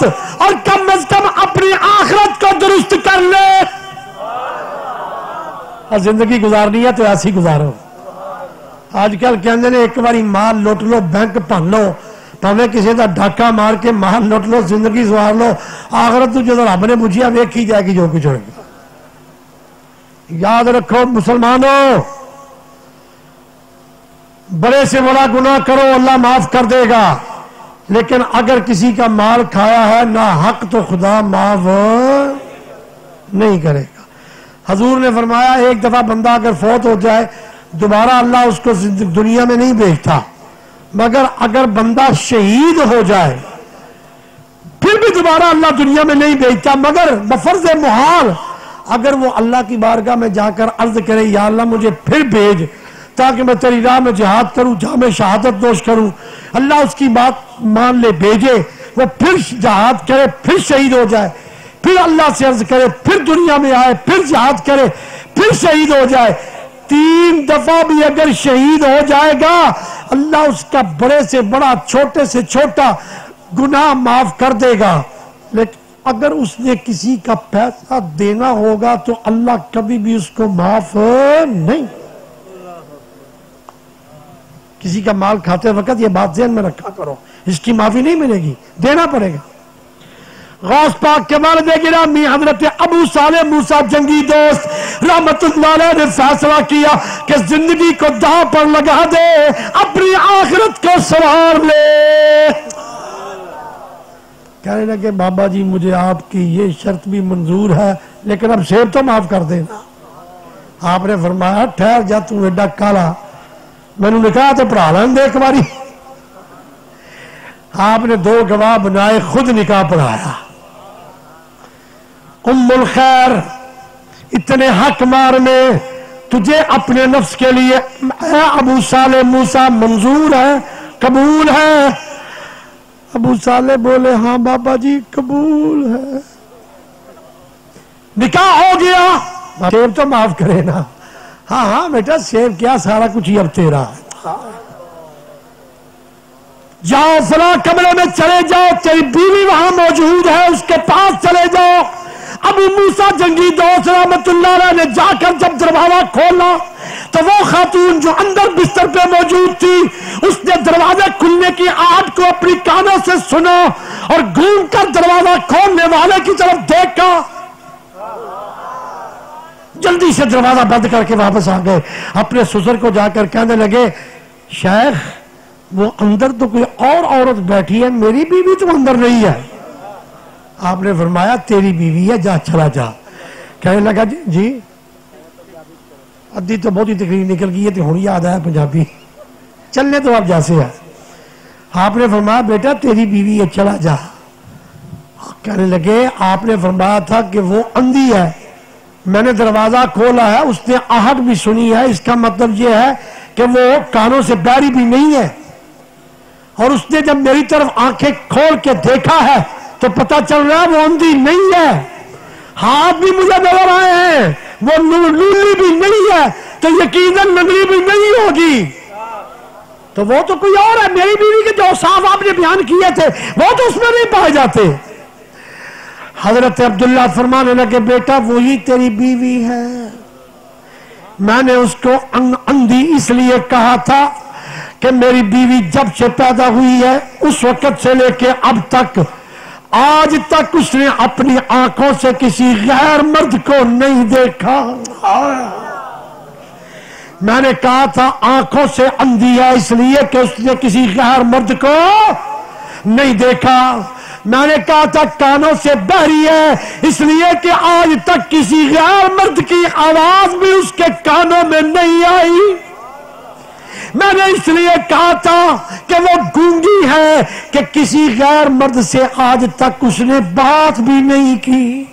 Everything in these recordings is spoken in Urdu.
موت اور کم از کم اپنی آخرت کو درست کر لے. اور زندگی گزارنی ہے تو ایسی گزارو. آج کل کہندے نے ایک باری مال لوٹ لو, بینک بھن لو, پاویں کسی دا ڈاکہ مار کے مال لوٹ لو, زندگی سوار لو, آخرت تو جدو رب نے بجھیا ویکھی جائے گی جو کچھ ہوئے گی. یاد رکھو مسلمانوں, بڑے سے بڑا گناہ کرو اللہ معاف کر دے گا, لیکن اگر کسی کا مال کھایا ہے نا حق تو خدا معاف نہیں کرے گا. حضور نے فرمایا ایک دفعہ بندہ اگر فوت ہو جائے دوبارہ اللہ اس کو دنیا میں نہیں بھیجتا, مگر اگر بندہ شہید ہو جائے پھر بھی دوبارہ اللہ دنیا میں نہیں بھیجتا, مگر بفرض محال اگر وہ اللہ کی بارگاہ میں جا کر عرض کرے یا اللہ مجھے پھر بھیج تاکہ میں تیری راہ میں جہاد کروں, جہاں میں شہادت نوش کروں, اللہ اس کی بات مان لے بھیجے, وہ پھر جہاد کرے, پھر شہید ہو جائے, پھر اللہ سے عرض کرے, پھر دنیا میں آئے, پھر جہاد کرے, پھر شہید ہو جائے, 3 دفعہ بھی اگر شہید ہو جائے گا اللہ اس کا بڑے سے بڑا چھوٹے سے چھوٹا گناہ معاف کر دے گا. لیکن اگر اس نے کسی کا پیسہ دینا ہوگا تو اللہ کبھی بھی اس کو معاف نہیں. کسی کا مال کھاتے وقت یہ بات ذہن میں رکھا کرو, اس کی معافی نہیں ملے گی, دینا پڑے گا. غوث پاک کے والد گرامی حضرت ابو صالح موسیٰ جنگی دوست رحمت اللہ علیہ نے فیصلہ کیا کہ زندگی کو داؤ پر لگا دے, اپنی آخرت کو سنوار لے. کہنے لگے بابا جی مجھے آپ کی یہ شرط بھی منظور ہے, لیکن اب سیب تو معاف کر دینا. آپ نے فرمایا ٹھہر جا, تو ایڈا کالا, میں نے نکاح تو پڑھا لیں دے ایک باری. آپ نے 2 گواہ بنائے, خود نکاح پڑھایا. ام الخیر اتنے حق مار میں تجھے اپنے نفس کے لیے اے ابو صالح موسیٰ منظور ہے, قبول ہے؟ ابو صالح بولے ہاں بابا جی قبول ہے. نکاح ہو گیا, سیب تو معاف کرے نا. ہاں ہاں بیٹا سیب کیا, سارا کچھ ہی اب تیرا ہے. جاؤ فلاں کمرے میں چلے جاؤ, تیری بیوی وہاں موجود ہے, اس کے پاس چلے جاؤ. ابو موسیٰ جنگی دوست رحمت اللہ علیہ نے جا کر جب دروازہ کھولا تو وہ خاتون جو اندر بستر پہ موجود تھی اس نے دروازے کھلنے کی آواز کو اپنی کانوں سے سنا اور گھوم کر دروازہ کھولنے والے کی طرف دیکھا, جلدی سے دروازہ بند کر کے واپس آ گئے. اپنے سسر کو جا کر کہنے لگے شیخ وہ اندر تو کوئی اور عورت بیٹھی ہے, میری بیوی تو اندر نہیں ہے. آپ نے فرمایا تیری بیوی ہے, جا چلا جا. کہنے لگا جی ادھی تو بہت ہی تقریر نکل گئی ہے, تو ہوں یاد آیا پنجابی, چلنے تو آپ جیسے ہے. آپ نے فرمایا بیٹا تیری بیوی ہے, چلا جا. کہنے لگے آپ نے فرمایا تھا کہ وہ اندھی ہے, میں نے دروازہ کھولا ہے, اس نے آہٹ بھی سنی ہے, اس کا مطلب یہ ہے کہ وہ کانوں سے بہری بھی نہیں ہے, اور اس نے جب میری طرف آنکھیں کھول کے دیکھا ہے تو پتہ چل رہا ہے وہ اندھی نہیں ہے. ہاتھ بھی مجھے نظر آئے ہیں, وہ لولی بھی نہیں ہے, تو یقیناً نگری بھی نہیں ہوگی. تو وہ تو کوئی اور ہے, میری بیوی کے جو صاف آپ نے بیان کیے تھے وہ تو اس میں نہیں پائے جاتے. حضرت عبداللہ فرمانے لگے بیٹا وہی تیری بیوی ہے, میں نے اس کو اندھی اس لیے کہا تھا کہ میری بیوی جب سے پیدا ہوئی ہے اس وقت سے لے کے اب تک آج تک اس نے اپنی آنکھوں سے کسی غیر مرد کو نہیں دیکھا. میں نے کہا تھا آنکھوں سے اندھی ہے اس لیے کہ اس نے کسی غیر مرد کو نہیں دیکھا. میں نے کہا تھا کانوں سے بہری ہے اس لیے کہ آج تک کسی غیر مرد کی آواز بھی اس کے کانوں میں نہیں آئی. میں نے اس لیے کہا تھا کہ وہ گونگی ہے کہ کسی غیر مرد سے آج تک اس نے بات بھی نہیں کی.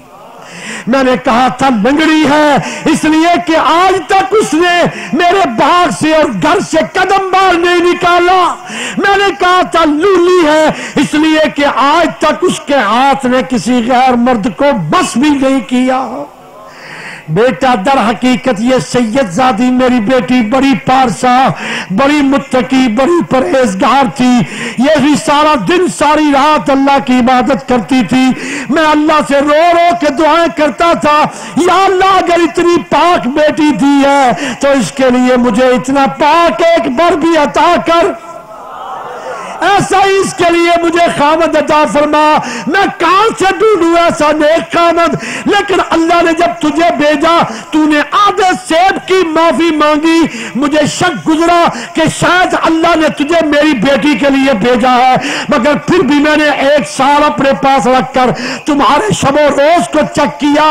میں نے کہا تھا لنگڑی ہے اس لیے کہ آج تک اس نے میرے باغ سے اور گھر سے قدم باہر نہیں نکالا. میں نے کہا تھا لولی ہے اس لیے کہ آج تک اس کے ہاتھ نے کسی غیر مرد کو بس بھی نہیں کیا. بیٹا در حقیقت یہ سید زادی میری بیٹی بڑی پارسا، بڑی متقی، بڑی پرہیزگار تھی، یہ بھی سارا دن ساری رات اللہ کی عبادت کرتی تھی۔ میں اللہ سے رو رو کے دعائیں کرتا تھا، یا اللہ اگر اتنی پاک بیٹی دی ہے تو اس کے لیے مجھے اتنا پاک ایک بر بھی عطا کر، ایسا ہی اس کے لیے مجھے خامد عطا فرما۔ میں کہاں سے ڈھونڈوں ایسا نیک خامد؟ لیکن اللہ نے جب تجھے بھیجا، تو نے آدھے سیب کی معافی مانگی، مجھے شک گزرا کہ شاید اللہ نے تجھے میری بیٹی کے لیے بھیجا ہے، مگر پھر بھی میں نے 1 سال اپنے پاس رکھ کر تمہارے شب و روز کو چیک کیا۔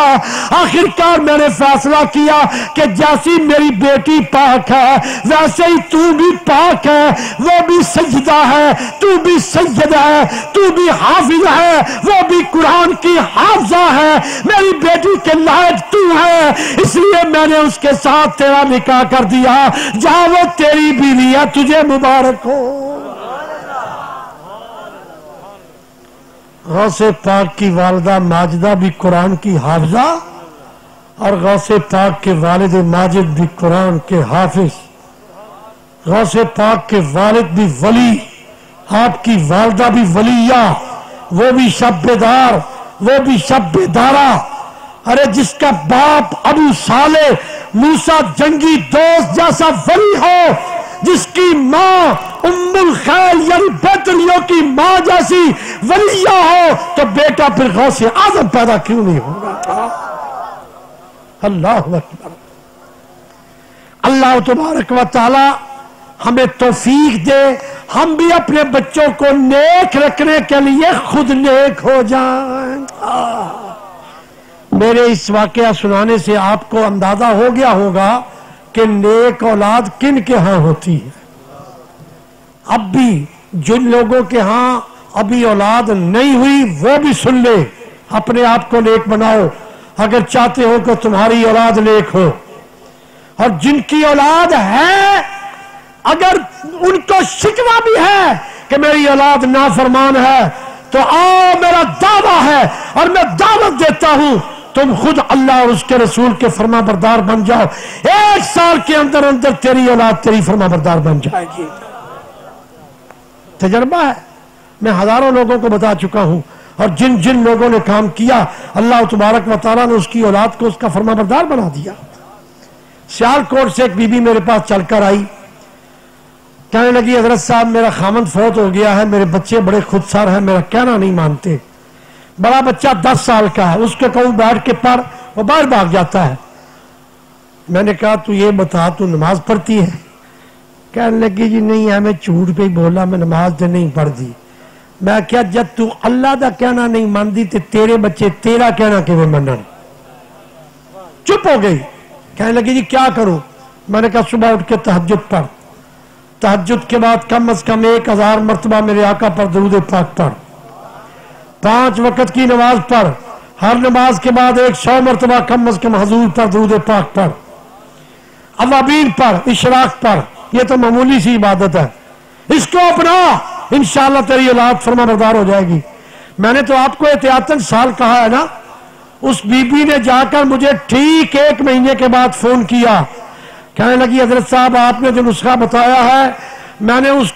آخر کار میں نے فیصلہ کیا کہ جیسی میری بیٹی پاک ہے ویسے ہی تو بھی پاک ہے، وہ بھی سجدہ ہے، تو بھی سید ہے، تو بھی حافظ ہے، وہ بھی قرآن کی حافظہ ہے، میری بیٹی کے لائق تو ہے، اس لیے میں نے اس کے ساتھ تیرا نکاح کر دیا، جہاں وہ تیری بیوی ہے، تجھے مبارک ہو۔ غوث پاک کی والدہ ماجدہ بھی قرآن کی حافظہ، اور غوث پاک کے والد ماجد بھی قرآن کے حافظ، غوث پاک کے والد بھی ولی، آپ کی والدہ بھی ولیہ، وہ بھی شب بیدار، وہ بھی شب بیدارہ۔ ارے جس کا باپ ابو صالح موسیٰ جنگی دوست جیسا ولی ہو، جس کی ماں ام الخیل یعنی بیتلیوں کی ماں جیسی ولیہ ہو، تو بیٹا پھر غوث اعظم پیدا کیوں نہیں ہوگا؟ اللہ اکبر۔ اللہ تبارک و تعالی ہمیں توفیق دے، ہم بھی اپنے بچوں کو نیک رکھنے کے لیے خود نیک ہو جائیں۔ میرے اس واقعہ سنانے سے آپ کو اندازہ ہو گیا ہوگا کہ نیک اولاد کن کے ہاں ہوتی ہے۔ اب بھی جن لوگوں کے ہاں ابھی اولاد نہیں ہوئی وہ بھی سن لے، اپنے آپ کو نیک بناؤ اگر چاہتے ہو کہ تمہاری اولاد نیک ہو۔ اور جن کی اولاد ہے اگر ان کو شکوہ بھی ہے کہ میری اولاد نافرمان ہے، تو آؤ میرا دعویٰ ہے اور میں دعوت دیتا ہوں، تم خود اللہ اور اس کے رسول کے فرما بردار بن جاؤ، 1 سال کے اندر اندر تیری اولاد تیری فرما بردار بن جائے گی۔ تجربہ ہے، میں ہزاروں لوگوں کو بتا چکا ہوں، اور جن جن لوگوں نے کام کیا اللہ تبارک و تعالیٰ نے اس کی اولاد کو اس کا فرما بردار بنا دیا۔ سیالکوٹ سے ایک بی بی میرے پاس چل کر آئی، کہنے لگی حضرت صاحب میرا خامند فوت ہو گیا ہے، میرے بچے بڑے خودسر ہیں، میرا کہنا نہیں مانتے، بڑا بچہ 10 سال کا ہے، اس کے کہوں بیٹھ کے پڑھ وہ باہر بھاگ جاتا ہے۔ میں نے کہا تو یہ بتا تو نماز پڑھتی ہے؟ کہنے لگی جی نہیں ہے، میں جھوٹ پہ ہی بولا، میں نماز تو نہیں پڑھتی۔ میں کیا جب تو اللہ دا کہنا نہیں مانتی تو تیرے بچے تیرا کہنا کہ وہ منن؟ چپ ہو گئی۔ کہنے لگی جی کیا کروں؟ میں نے کہا صبح اٹھ کے تہجد پڑھ، تہجد کے بعد کم از کم 1000 مرتبہ میرے آقا پر درود پاک پڑھ، 5 وقت کی نماز پڑھ، ہر نماز کے بعد 100 مرتبہ کم از کم حضور پر درود پاک پڑھ، اوابین پڑھ، اشراق پڑھ، یہ تو معمولی سی عبادت ہے، اس کو اپنا، انشاءاللہ تیری اولاد فرما بردار ہو جائے گی۔ میں نے تو آپ کو احتیاطاً سال کہا ہے نا۔ اس بی بی نے جا کر مجھے ٹھیک 1 مہینے کے بعد فون کیا، کہنے لگی حضرت صاحب آپ نے جو نسخہ بتایا ہے میں نے اس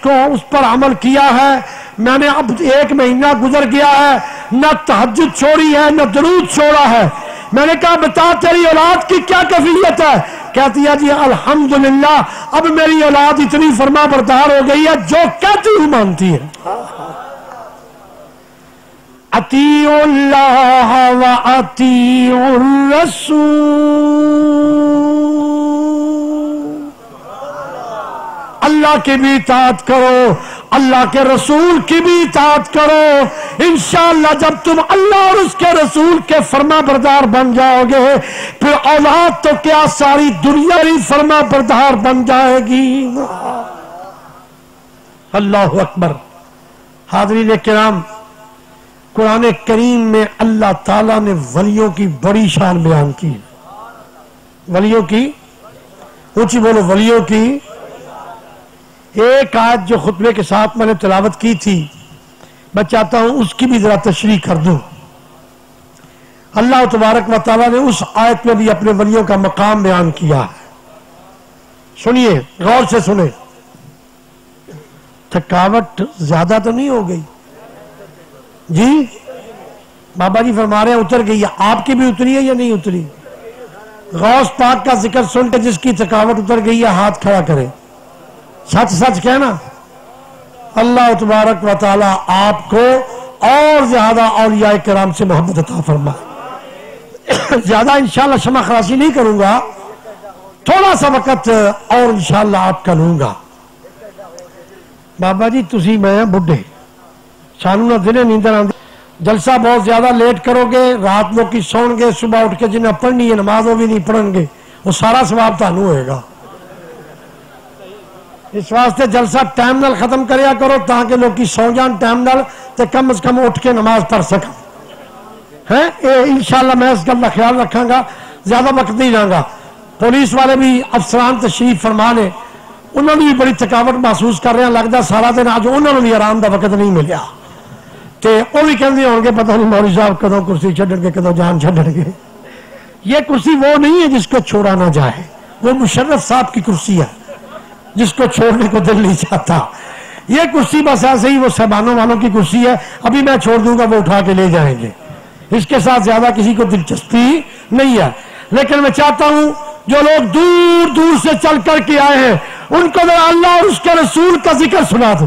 پر عمل کیا ہے، میں نے اب 1 مہینہ گزر گیا ہے، نہ تہجد چھوڑی ہے نہ درود چھوڑا ہے۔ میں نے کہا بتا تیری اولاد کی کیا کیفیت ہے؟ کہتی ہے جی الحمدللہ اب میری اولاد اتنی فرما بردار ہو گئی ہے جو کہتی ہوں مانتی ہے۔ اطیعوا اللہ و اطیعوا الرسول، اللہ کی بھی اطاعت کرو، اللہ کے رسول کی بھی اطاعت کرو، انشاءاللہ جب تم اللہ اور اس کے رسول کے فرما بردار بن جاؤ گے پھر اولاد تو کیا ساری دنیا ہی فرما بردار بن جائے گی۔ اللہ اکبر۔ حاضرین کرام، قرآن کریم میں اللہ تعالیٰ نے ولیوں کی بڑی شان بیان کی، ولیوں کی، اونچی بولو، ولیوں کی ایک آیت جو خطبے کے ساتھ میں نے تلاوت کی تھی، میں چاہتا ہوں اس کی بھی ذرا تشریح کر دوں۔ اللہ تبارک و تعالیٰ نے اس آیت میں بھی اپنے ولیوں کا مقام بیان کیا ہے. سنیے، غور سے سنیں. تھکاوٹ زیادہ تو نہیں ہو گئی؟ جی بابا جی فرما رہے ہیں اتر گئی ہے. آپ کی بھی اتری ہے یا نہیں اتری؟ غوث پاک کا ذکر سن کے جس کی تھکاوٹ اتر گئی ہے ہاتھ کھڑا کرے. سچ سچ کہنا. اللہ تبارک و تعالی آپ کو اور زیادہ اولیاء کرام سے محبت عطا فرمائے. زیادہ انشاءاللہ شمع خراسی نہیں کروں گا، تھوڑا سا وقت اور انشاءاللہ آپ کا لوں گا. بابا جی تسی میں بڈھے سانو نہ دنے نیندر آندی. جلسہ بہت زیادہ لیٹ کرو گے، رات لوگ کی سون گے، صبح اٹھ کے جنہیں پڑھنی ہے نماز وہ بھی نہیں پڑھن گے، وہ سارا ثواب تانوں ہوئے گا. اس واسطے جلسہ ٹائم نال ختم کریا کرو تاکہ لوگ کی سو جان ٹائم نال تے کم از کم اٹھ کے نماز پڑھ سکیں. انشاءاللہ میں اس گل کا خیال رکھاں گا، زیادہ وقت نہیں رہاں گا. پولیس والے بھی افسران تشریف فرما نے، انہوں نے بھی بڑی تھکاوٹ محسوس کر رہے ہیں. لگتا سارا دن آج انہوں نے بھی آرام دا وقت نہیں ملیا تے وہ بھی کہندے ہوں گے پتہ نہیں مولوی صاحب کدوں کرسی چھڈن گے کدوں جان چھڈن گے. یہ کرسی وہ نہیں ہے جس کو چھوڑا نہ جائے، وہ مشرف صاحب کی کرسی ہے جس کو چھوڑنے کو دل نہیں چاہتا. یہ کرسی بس ایسے ہی وہ صاحبانوں والوں کی کرسی ہے، ابھی میں چھوڑ دوں گا وہ اٹھا کے لے جائیں گے. اس کے ساتھ زیادہ کسی کو دلچسپی نہیں ہے. لیکن میں چاہتا ہوں جو لوگ دور دور سے چل کر کے آئے ہیں ان کو ذرا اللہ اور اس کے رسول کا ذکر سنا دوں.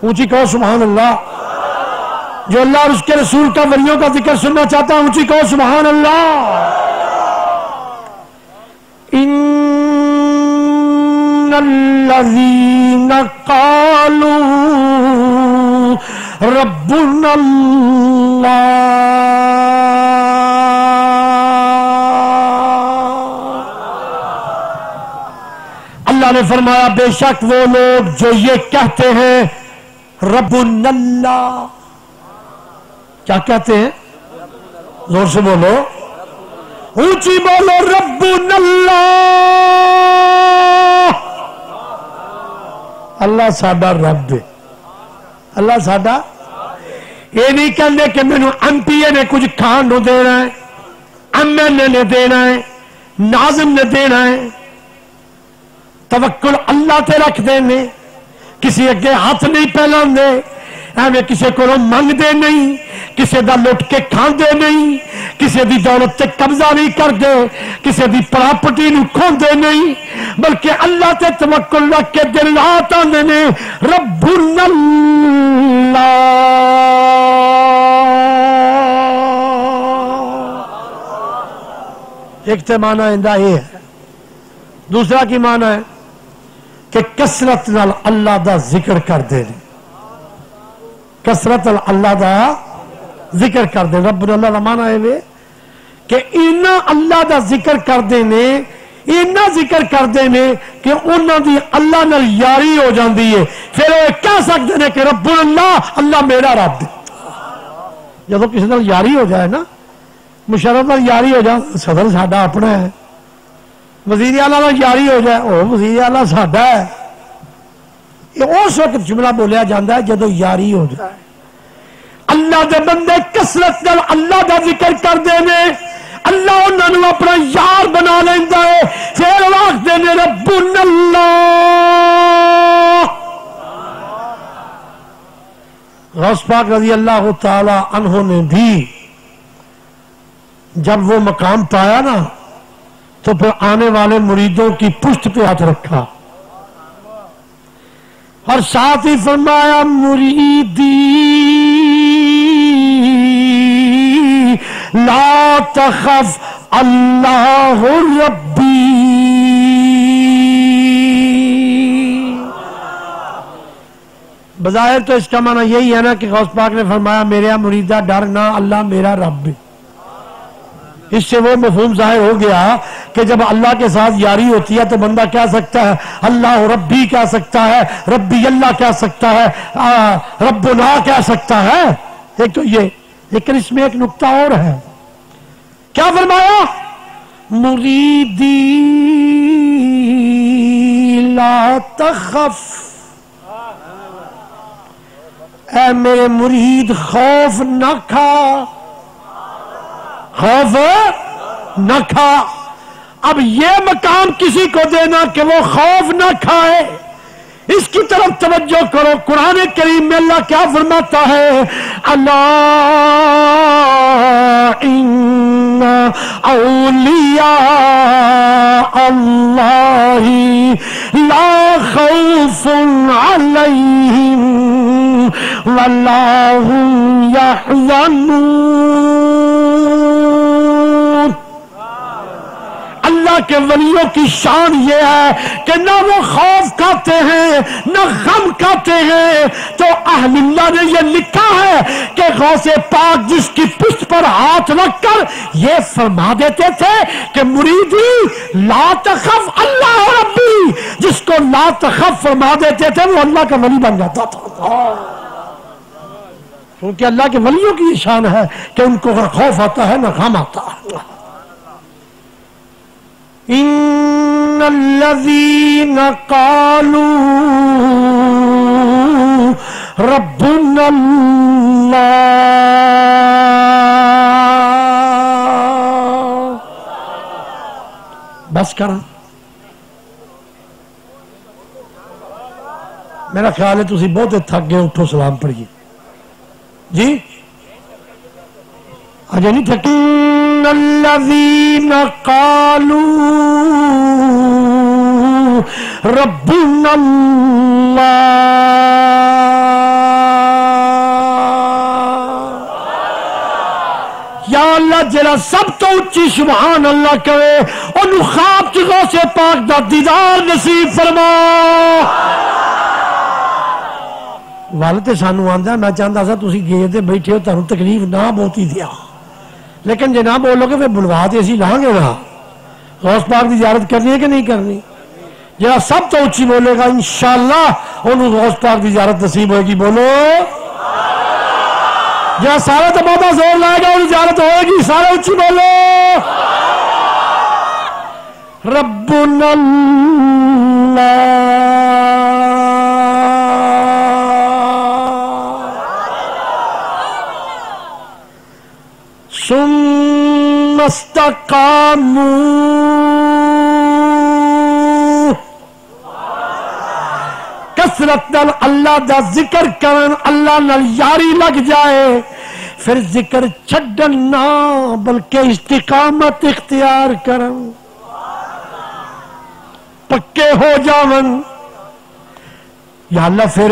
اونچی کہو سبحان اللہ. جو اللہ اور اس کے رسول کا ولیوں کا ذکر سننا چاہتا ہوں اونچی کہو سبحان اللہ. ان الذین قالوا ربنا اللہ اللہ نے فرمایا بے شک وہ لوگ جو یہ کہتے ہیں ربنا اللہ. کیا کہتے ہیں؟ زور سے بولو، اونچی بولو، ربنا اللہ. اللہ ساڈا رب ہے. اللہ ساڈا یہ نہیں کہنے کہ مینو ایم پی اے نے کچھ کھان نو دینا ہے، ایم ایل اے نے دینا ہے، ناظم نے دینا ہے. توکل اللہ تے رکھ دینے، کسی اگے ہاتھ نہیں پھیلان دے، ایویں کسی کو منگ دے نہیں، کسی دا لٹ کے کھان دے نہیں، کسی دی دولت تے قبضہ نہیں کر دے، کسی دی پراپرٹی نو کھون دے نہیں، بلکہ اللہ تے توکل رکھ کے دل آتا نے ربنا اللہ. ایک تے معنی اندہ یہ ہے. دوسرا کی معنی ہے کہ کثرت نال اللہ دا ذکر کر دے. کثرت اللہ دا ذکر کر دے. ربنا اللہ دا معنی ہے کہ اینا اللہ دا ذکر کر دے نے، اینا ذکر کر دے نے کہ انہاں دی اللہ نال یاری ہو جاندی ہے. پھر وہ کہہ سکتے ہیں کہ ربنا اللہ، اللہ میرا رب ہے. جب کسی نال یاری ہو جائے نا، مشرف نال یاری ہو جائے، صدر ساڈا اپنا ہے، وزیر اعلیٰ نال یاری ہو جائے، وہ وزیر اعلیٰ ساڈا ہے. یہ اس وقت جملہ بولیا جاتا ہے جدو یاری ہو جائے. اللہ دے بندے کثرت نال اللہ دا ذکر کر دینے، اللہ انہاں نوں اپنا یار بنا لیندا ہے. پھر واخ دینے ربنا اللہ. غوث پاک رضی اللہ تعالی عنہ نے بھی جب وہ مقام پایا نا تو پھر آنے والے مریدوں کی پشت پہ ہاتھ رکھا اور ساتھ ہی فرمایا مریدی لا تخف اللہ ربی. بظاہر تو اس کا معنی یہی ہے نا کہ غوث پاک نے فرمایا میرا مریدہ ڈر نہ، اللہ میرا رب ہے. اس سے وہ مفہوم ظاہر ہو گیا کہ جب اللہ کے ساتھ یاری ہوتی ہے تو بندہ کہہ سکتا ہے اللہ ربی کہہ سکتا ہے، ربی اللہ کہہ سکتا ہے، ربنا کہہ سکتا ہے. ایک تو یہ، لیکن اس میں ایک نقطہ اور ہے. کیا فرمایا؟ مریدی لا تخف، اے میرے مرید خوف نہ کھا. خوف نہ کھا. اب یہ مقام کسی کو دینا کہ وہ خوف نہ کھائے، اس کی طرف توجہ کرو. قرآن کریم میں اللہ کیا فرماتا ہے؟ الا ان اولیاء اللہ لا خوف علیہم ولا هم يحزنون. اللہ کے ولیوں کی شان یہ ہے کہ نہ وہ خوف کھاتے ہیں نہ غم کھاتے ہیں. تو اہل اللہ نے یہ لکھا ہے کہ غوث پاک جس کی پشت پر ہاتھ رکھ کر یہ فرما دیتے تھے کہ مریدی لا تخف اللہ ربی، جس کو لا تخف فرما دیتے تھے وہ اللہ کا ولی بن جاتا تھا. کیونکہ اللہ کے ولیوں کی شان ہے کہ ان کو اگر خوف آتا ہے نہ غم آتا ہے. ان الذين قالوا ربنا اللہ. بس کرا، میرا خیال ہے تسی بہت تھک گئے. اٹھو سلام پڑھیے جی. اجے نہیں تھکی. الذين قالوا ربنا اللہ. یا اللہ جڑا سب تو اچھی سبحان اللہ کہے انہوں خواب چ غوث پاک دا دیدار نصیب فرما. والد سانو آندا میں چاہتا سا تسی گیٹ تے بیٹھے ہو تانوں تکلیف نہ بہتی دیا، لیکن جے نہ بولو گے پھر بلوا تے اسی لاں گے نا. غوث پاک کی زیارت کرنی ہے کہ نہیں کرنی؟ جہاں سب تو اچھی بولے گا انشاءاللہ انہوں غوث پاک کی زیارت نصیب ہوئے گی. بولو. جہاں سارے تو بہت زور لائے گا انہوں زیارت ہوئے گی. سارے اچھی بولو. ربنا اللہ ثم استقاموا. کثرت نال اللہ دا ذکر کرن، اللہ نال یاری لگ جائے، پھر ذکر چھڈن نہ بلکہ استقامت اختیار کرن، پکے ہو جاون. یا اللہ پھر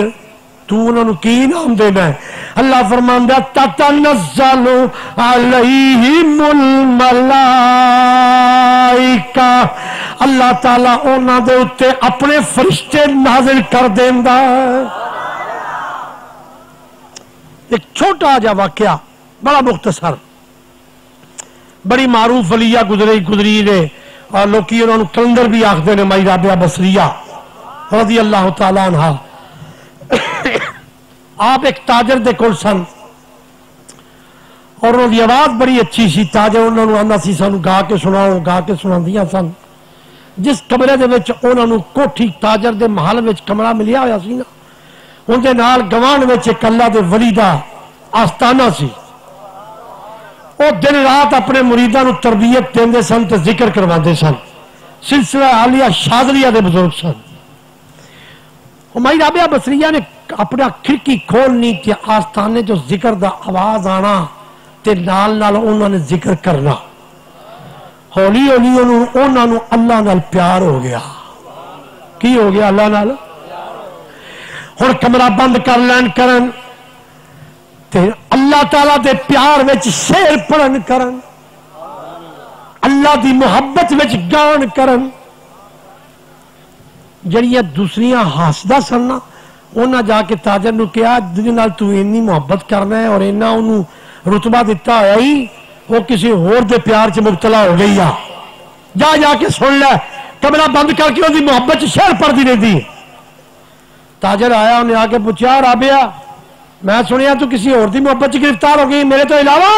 تو انہوں نے کی نام دینا ہے؟ اللہ فرماندہ تتنزل علیہم الملائکہ. اللہ تعالیٰ انہوں دے اتے اپنے فرشتے نازل کر دیندا. ایک چھوٹا جا واقعہ بڑا مختصر، بڑی معروف ولیہ گزری نے اور لوکی انہوں نے کلندر بھی آخدے نے مائی رابعہ بصریہ رضی اللہ تعالیٰ عنہ. آپ ایک تاجر دے کول سن اور انہوں دی آواز بڑی اچھی سی. تاجر انہوں نے آندا سی سانو گا کے سناؤ، گا کے سناندیاں سن. جس کمرے دے وچ انہوں نے کوٹھی تاجر دے محل وچ کمرہ ملیا ہویا سی نا، ان دے نال گوان وچ ایک اللہ دے ولی دا آستانہ سی. وہ دن رات اپنے مریداں نو تربیت دیندے سن تے ذکر کرواندے سن. سلسلہ عالیہ شاذلیہ دے بزرگ سن. ہماری رابعہ بصریہ نے اپنا کھڑکی کھولنی تے آستانے جو ذکر دا آواز آنا تے نال نال انہوں نے ذکر کرنا. ہولی ہولی انہوں نے اللہ نال پیار ہو گیا. کی ہو گیا؟ اللہ نال. ہن کمرہ بند کر لین کرن تے اللہ تعالیٰ دے پیار وچ شعر پڑھن کرن، اللہ دی محبت وچ گان کرن. جڑیاں دوسریاں حاسدہ سننا انہاں جا کے تاجر نو کہا جن نال تو اتنی محبت کرنا ہے اور انہاں انہوں رتبہ دیتا ہے ہی وہ کسی اور دے پیار چ مبتلا ہو گئی. جا جا کے سن لے. کمرہ بند کر کے انہی محبت شعر پڑھ دی رہی. تاجر آیا، انہیں آ کے پوچھا رابعہ میں سنیا تو کسی اور دی محبت چ گرفتار ہو گئی میرے تو علاوہ؟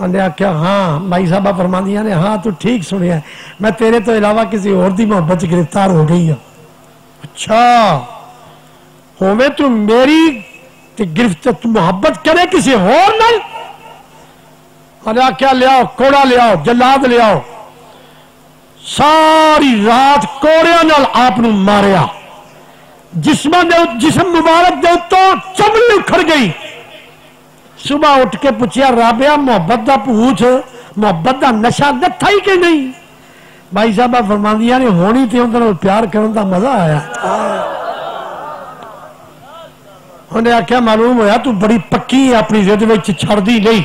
انہیں آخیا ہاں بھائی صاحبہ فرماندیاں نے ہاں تو ٹھیک سنیا ہے، میں تیرے تو علاوہ کسی اور دی محبت چ گرفتار ہو گئی ہوں. اچھا ہوئے تو میری گرفت محبت کرے کسی اور نال؟ انہیں آخیا لیاؤ کوڑا لیاؤ جلاد لیاؤ، ساری رات کوڑیاں نال آپ نو ماریا، جسم مبارک دے تو چمڑی اکھڑ گئی۔ صبح اٹھ کے پوچھیا رابعہ محبت دا پوچھ، محبت دا نشہ نتھا ہی کہ نہیں؟ بھائی صاحبہ فرماندیاں نے ہونی تے اندر پیار کرن دا مزہ آیا۔ انہیں آخیا معلوم ہویا تو بڑی پکی ہے، اپنی ضد وچ چھڑ دی نہیں۔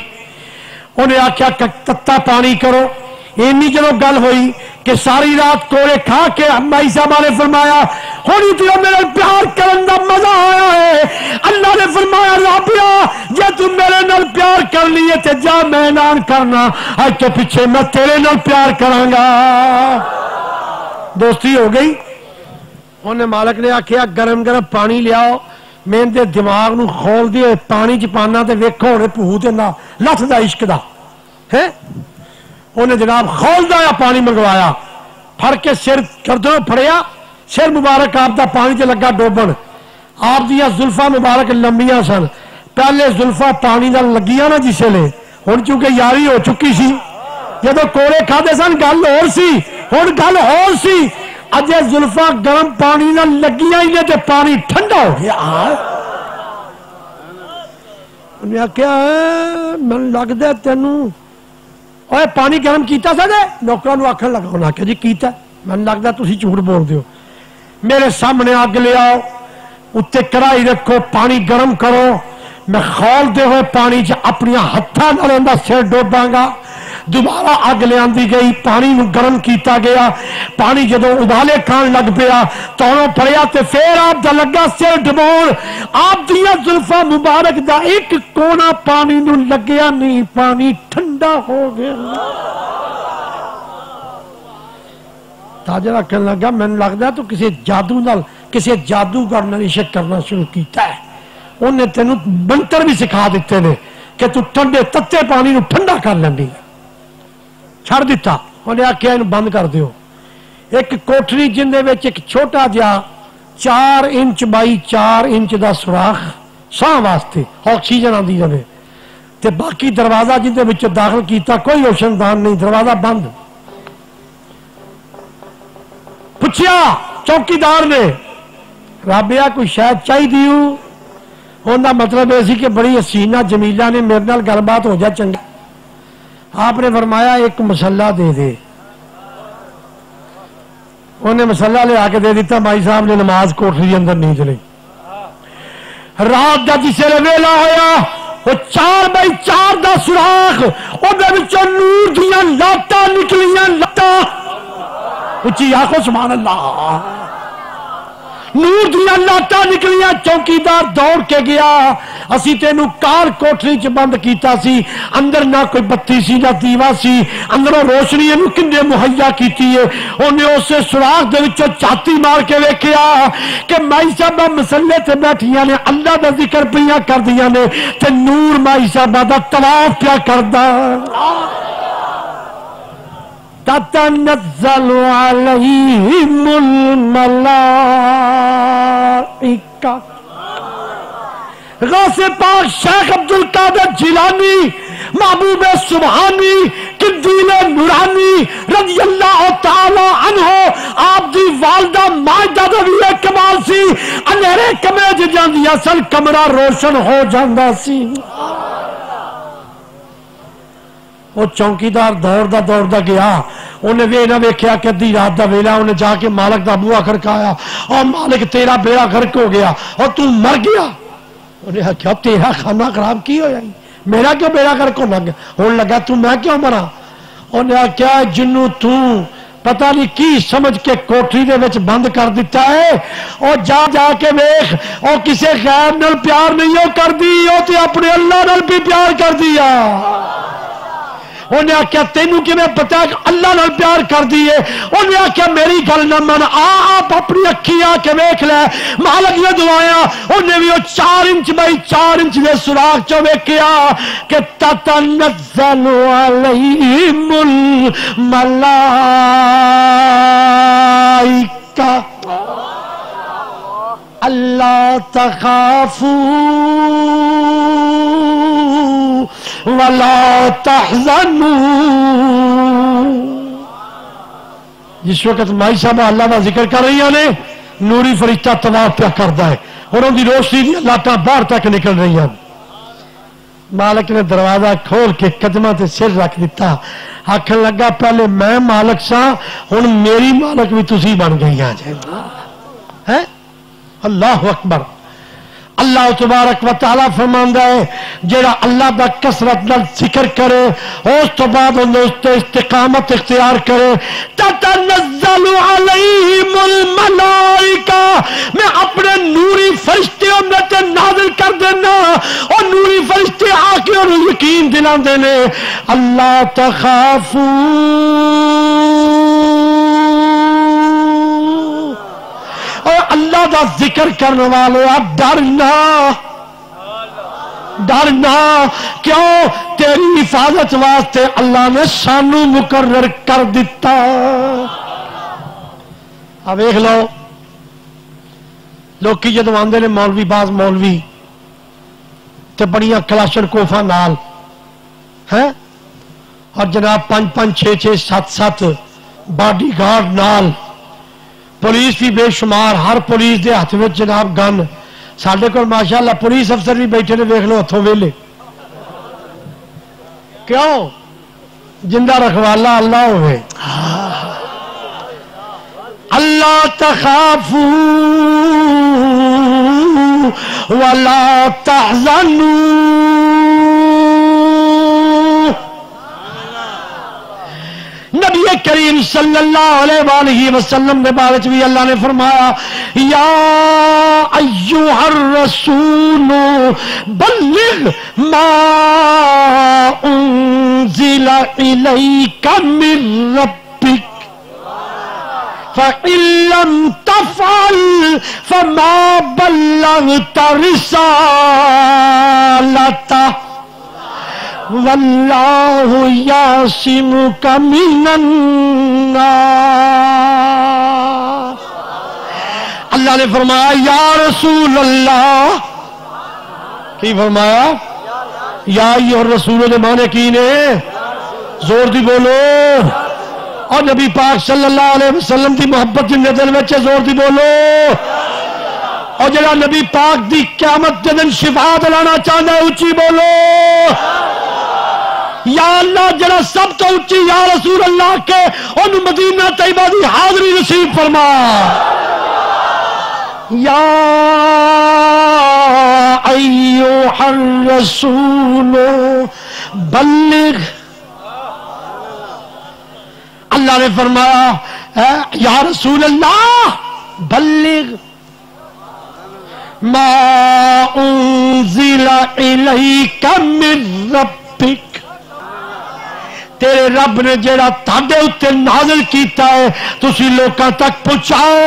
انہیں آخیا تتا پانی کرو، اینی جدو گل ہوئی کہ ساری رات کوڑے کھا کے بھائی صاحبہ نے فرمایا ہونی تے میرے پیار کرن دا مزہ آیا ہے۔ اللہ نے فرمایا رابعہ جے تو میرے نال پیار کر لیے تے جا میں اعلان کرنا اج تو پیچھے میں تیرے نال پیار کراں گا۔ دوستی ہو گئی۔ انہیں مالک نے آخیا گرم گرم پانی لیاؤ، میں دے دماغ نو کھول دیے پانی چ پانا تے ویکھو ہن بھوت نہ لت دا عشق دا ہے۔ انہیں جناب کھول دیا پانی منگوایا، پھڑ کے سر گردنوں پھڑیا، سر مبارک آپ دا پانی چ لگا ڈوبن۔ آپ دیا زلفاں مبارک لمبیاں سن، پہلے زلفاں پانی نال لگیاں نا جسے لے، ہن چونکہ یاری ہو چکی سی، جدو کوڑے کھادے سن گل ہور سی، ہن گل ہور سی، اجے زلفاں گرم پانی نال لگیاں ہی نے تے پانی ٹھنڈا ہو گیا۔ انہیں آخیا من لگدا تینوں اوے پانی گرم کیتا سا دے؟ نوکراں نوں آکھن لگا، انہیں آخیا جی کیتا، من لگدا تسی جھوٹ بول دیو۔ میرے سامنے اگ لے آؤ، اتنے کڑائی رکھو، پانی گرم کرو، میں کھول دے ہوئے پانی چ اپنی ہتھاں نال اوندا سر ڈوباں گا۔ دوبارہ اگ لے آندی گئی، پانی نو گرم کیتا گیا، پانی جدو ابالے کھان لگ پیا توڑوں پڑیا تے پھر آپ دا لگا سر ڈبون، آپ دیا زلفاں مبارک دا ایک کونا پانی نو لگیا نہیں، پانی ٹھنڈا ہو گیا۔ تاجر آکھن لگا میں لگدا تو کسی جادو نال کسی جادوگر نال عشق کرنا شروع کیتا ہے، انہیں تینوں منتر بھی سکھا دیتے نے کہ تو ٹھنڈے تتے پانی نو ٹھنڈا کر لینی۔ چھڑ دیتا، انہیں آخیا انہوں بند کر دیو۔ ایک کوٹری جن دے وچ ایک چھوٹا جا 4 انچ بائی 4 انچ دا سوراخ ساں واسطے آکسیجن آندی جاوے تے باقی دروازہ جن دے وچ داخل کیتا کوئی روشن دان نہیں، دروازہ بند۔ پوچھیا چوکیدار نے رابعہ کوئی شاید چاہی دیو؟ ان کا مطلب یہ سی کہ بڑی حسینہ جمیلہ نے میرے نال گل بات ہو جائے چنگا۔ آپ نے فرمایا ایک مسلح دے دے۔ انہیں مسلح لے آ کے دے دیتا، بھائی صاحب نے نماز کوٹری اندر نہیں چلی۔ رات دا جسے ویلا ہویا وہ 4 بائی 4 دا سوراخ، اودے وچوں نور دیاں لاٹاں نکلیاں، لاٹاں اچھی آخو سبحان اللہ، نور دیا لاٹاں نکلیاں۔ چوکیدار دوڑ کے گیا، اسی تینوں کار کوٹری چ بند کیتا سی، اندر نہ کوئی بتی سی نہ دیوا سی، اندروں روشنی اینوں کنے مہیا کیتی ہے۔ انہیں اسے سوراخ دے وچوں چاتی مار کے ویکھیا کہ مائی صاحبہ مسلے تے بیٹھیاں نے، اللہ دا ذکر پیاں کر دیاں نے تے نور مائی صاحبہ دا طواف پیا کردا۔ تتنزل علیہم الملائکہ۔ غوث پاک شیخ عبدالقادر جیلانی، محبوب سبحانی، قندیل نورانی رضی اللہ تعالی عنہ، آپ دی والدہ ماجدہ دا بھی ایک کمال سی، انہرے کمرے چ جاندی اصل کمرہ روشن ہو جاندا سی۔ وہ چوکیدار دوڑدا گیا، انہیں وے نہ ویکھیا کہ ادھی رات دا ویلا، انہیں جا کے مالک دا بوا کھڑکایا، اور مالک تیرا بیڑا غرق ہو گیا اور تو مر گیا۔ انہیں کہا تیرا کھانا خراب کی ہو جائے، میرا کیوں بیڑا غرق ہونا گیا؟ ہونے لگا تو میں کیوں مرا؟ انہیں کہا جنوں تو پتہ نہیں کی سمجھ کے کوٹری دے وچ بند کر دیتا ہے، اور جا کے ویکھ اور کسے غیر نال پیار نہیں ہو کر دی، وہ تے اپنے اللہ نال بھی پیار کر دیا۔ انہیں آخیا تینوں کہ میں پتا کہ اللہ نال پیار کر دیے؟ انہیں آخیا میری گل نہ من، آپ اپنی اکھی آ کے ویکھ لے۔ مالک نے دعایا، انہیں بھی وہ 4 انچ بائی 4 انچ دے سوراخ چو ویکھیا کہ تتنزل علیہم الملائکہ اللہ تخافوا ولا تحزنوا. جس وقت مائی صاحب اللہ کا ذکر کر رہی ہیں نے نوری فرشتہ طواف پیا کرتا ہے اور ان کی روشنی دی لاتاں باہر تک نکل رہی ہیں. مالک نے دروازہ کھول کے قدماں تے سر رکھ دیتا. آخر لگا پہلے میں مالک سا ہن میری مالک بھی تسی بن گئی ہیں. اللہ اکبر. اللہ تبارک و تعالی فرماندا ہے جڑا اللہ دا کثرت نال ذکر کرے اس تو بعد اس تے استقامت اختیار کرے تتنزل علیہم الملائکہ میں اپنے نوری فرشتے انہاں تے نازل کر دینا اور نوری فرشتے آ کے اور یقین دلاندے نے اللہ تخافوا اور اللہ دا ذکر کرنے والے آپ ڈرنا ڈرنا کیوں تیری حفاظت واسطے اللہ نے سانو مقرر کر دیتا. اب دیکھ لو لوکی جدو آندے نے مولوی باز مولوی تے بڑیاں کلاشن کوفا نال ہیں اور جناب 5-5 6-6 7-7 باڈی گارڈ نال پولیس بھی بے شمار ہر پولیس دے ہاتھ میں جناب گن ساڈے کول ماشاءاللہ پولیس افسر بھی بیٹھے نے دیکھ لو ہتھوں ویلے کیوں جندہ رکھوالا اللہ ہوئے. اللہ تخافوا ولا تحزنوا. نبی کریم صلی اللہ علیہ وآلہ وسلم نے بارے بھی اللہ نے فرمایا یا ایھا الرسول بلغ ما انزل الیک من ربک فإن لم تفعل فما بلغت رسالته واللہ یعصمک من الناس. اللہ نے فرمایا یا رسول اللہ کی فرمایا یا ایھا الرسول دے معنی کی نے زور دی بولو اور نبی پاک صلی اللہ علیہ وسلم دی محبت جن دے دل وچ زور دی بولو اور جڑا نبی پاک دی قیامت دے دن شفاعت لانا چاہتا ہے اچھی بولو یا اللہ جڑا سب تو اچھی یا رسول اللہ کے ان مدینہ طیبہ دی حاضری نصیب فرما. یا ایھا الرسول بلغ. اللہ نے فرمایا یا رسول اللہ بلغ ما انزل الیک من ربک. تیرے رب نے جیڑا تھاڈے اُتے نازل کیتا ہے تسی لوکاں تک پہنچاؤ.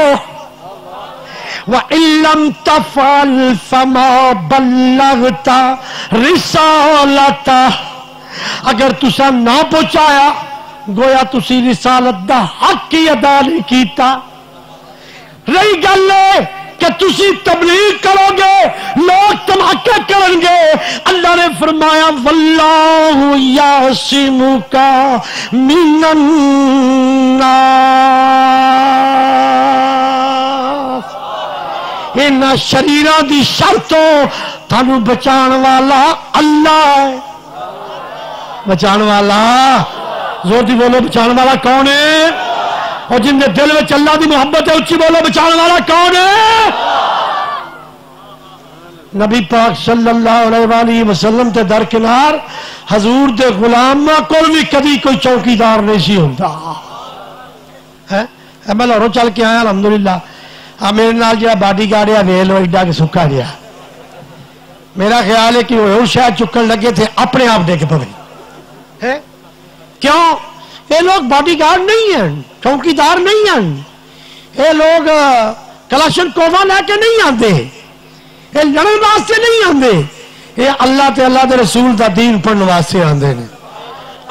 وَإِن لَّمْ تَفْعَلْ فَمَا بَلَّغْتَ رِسَالَتَهُ. اگر تسا نہ پہنچایا گویا تسی رسالت دا حق کی ادا نہیں کیتا. رہی گل ہے کہ تسی تبلیغ کرو گے لوگ تمہاکے کریں گے. اللہ نے فرمایا واللہ یعصمک من الناس. ان شریراں دی شرطوں تھانو بچان والا اللہ ہے. بچان والا زور دی بولو بچان والا کون ہے؟ اور جن دے دل میں اللہ دی محبت ہے اچھی بولو بچان والا کون ہے؟ نبی پاک صلی اللہ علیہ وآلہ وسلم تے درکنار حضور دے غلاماں کول بھی کبھی کوئی چوکیدار نہیں سی ہوندا. میں لاہوروں چل کے آیا الحمدللہ. میرے نال جہاں باڈی گارڈ ہے ویل ایڈا کہ سکا گیا. میرا خیال ہے کہ وہ شاید چکن لگے تھے اپنے آپ ڈگ پوے. کیوں؟ یہ لوگ باڈی گارڈ نہیں ہیں چوکیدار نہیں ہیں. یہ لوگ کلاشن کوفا لے کے نہیں آتے. یہ لڑن واسطے نہیں آتے. یہ اللہ تے اللہ دے رسول دا دین پڑھنے واسطے آتے ہیں.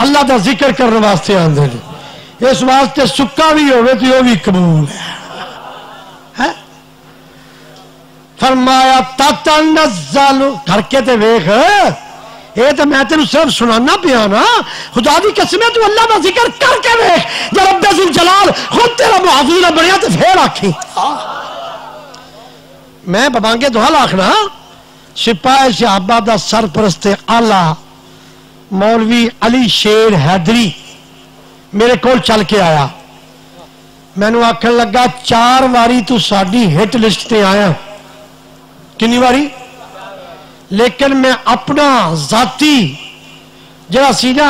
اللہ دا ذکر کرنے واسطے آتے ہیں. اس واسطے سکا بھی ہوئے تو وہ بھی قبول ہے. فرمایا تتنزل کر کے تے ویکھ یہ تو میں تینوں صرف سنانا پیا نا. خدا دی قسم تو اللہ کا ذکر کر کے ویکھ جب رب ذوالجلال خود تیرا محافظ نہ بنیا تو پھر آکھی. میں ببانگے دعا آخنا سپاہی صحابہ دا سرپرست آلہ مولوی علی شیر حیدری میرے کول چل کے آیا. مینوں آکھن لگا 4 واری تو ساڈی ہٹ لسٹ تے آیا. کنی واری؟ لیکن میں اپنا ذاتی جڑا سی نا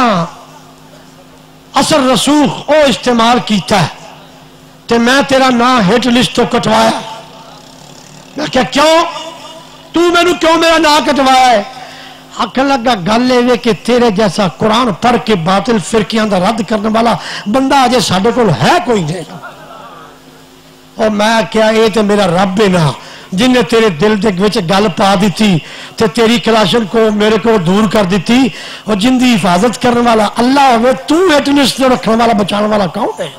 اثر رسوخ او استعمال کیتا ہے تے میں تیرا نام ہٹ لسٹ تو کٹوایا. میں کہا کیوں تو مینوں کیوں میرا نام کٹوایا ہے؟ آکھن لگا گل یہ کہ تیرے جیسا قرآن پڑھ کے باطل فرقیاں دا رد کرنے والا بندہ اجے ساڈے کول ہے کوئی نہیں. اور میں کیا یہ تو میرا رب ہے نا جن نے تیرے دل دے وچ گل پا دیتی تے تیری کلاشن کو میرے کو دور کر دیتی. اور جن دی حفاظت کرنے والا اللہ ہوئے تو ہٹ لسٹ رکھنے والا بچانے والا کون ہے؟